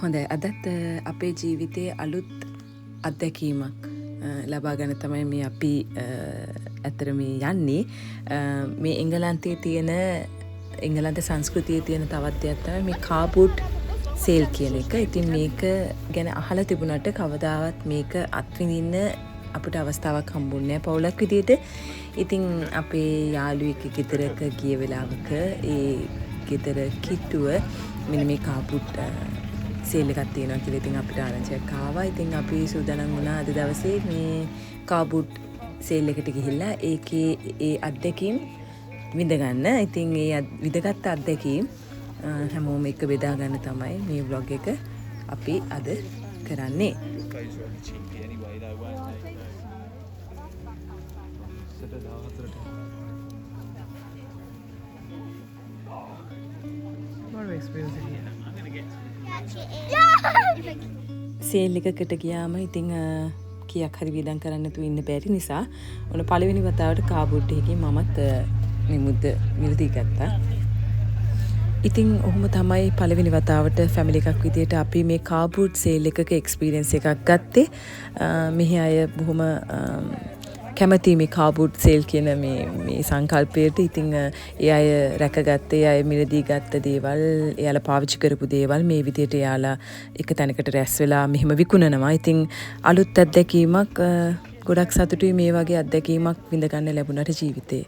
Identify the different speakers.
Speaker 1: හොඳයි අදත් අපේ ජීවිතයේ අලුත් අත්දැකීමක් ලබා ගන්න තමයි මේ අපි ඇත්තට මේ යන්නේ මේ එංගලන්තයේ තියෙන එංගලන්ත සංස්කෘතියේ තියෙන තවත් දෙයක් තමයි මේ කාර් බූට් සේල් කියන එක. ඉතින් මේක ගැන අහලා තිබුණාට කවදාවත් මේක අත්විඳින්න අපිට අවස්ථාවක් හම්බුන්නේ නැහැ පවුලක් විදියට. ඉතින් අපේ යාළුවෙක් ගෙදරක ගිය වෙලාවක ඒ ගෙදර කිට්ටුව මෙන්න මේ කාර් බූට් සේල් එකක් තියෙනවා කියලා ඉතින් අපිට ආරංචියක් ආවා. ඉතින් අපි සූදානම් වුණා අද දවසේ මේ කාර් බූට් සේල් එකට ගිහිල්ලා ඒකේ ඒ අත්දැකීම් විඳ ගන්න. ඉතින් ඒ විඳගත් අත්දැකීම් හැමෝම එක බෙදා ගන්න තමයි මේ vlog එක අපි අද කරන්නේ. සේල් එකකට ගියාම ඉතින් කීයක් හරි වියදම් කරන්න නැතුව ඉන්න බැරි නිසා ඔන්න පළවෙනි වතාවට කාර් බූට් එකකින් මමත් මේ මුද්ද මිලදී ගත්තා. ඉතින් ඔහොම තමයි පළවෙනි වතාවට ෆැමිලි එකක් විදියට අපි මේ කාර් බූට් සේල් එකක එක්ස්පීරියන්ස් එකක් ගත්තේ. මෙහි අය බොහොම කැමති මේ කාර් බූට් සේල් කියන මේ සංකල්පයට. ඉතින් ඒ අය රැකගත්තේ අය මිලදී ගත්ත දේවල්, එයාලා පාවිච්චි කරපු දේවල් මේ විදියට එයාලා එක තැනකට රැස් වෙලා මෙහෙම විකුණනවා. ඉතින් අලුත් අත්දැකීමක් ගොඩක් සතුටුයි මේ වගේ අත්දැකීමක් විඳ ගන්න ලැබුණාට ජීවිතේ.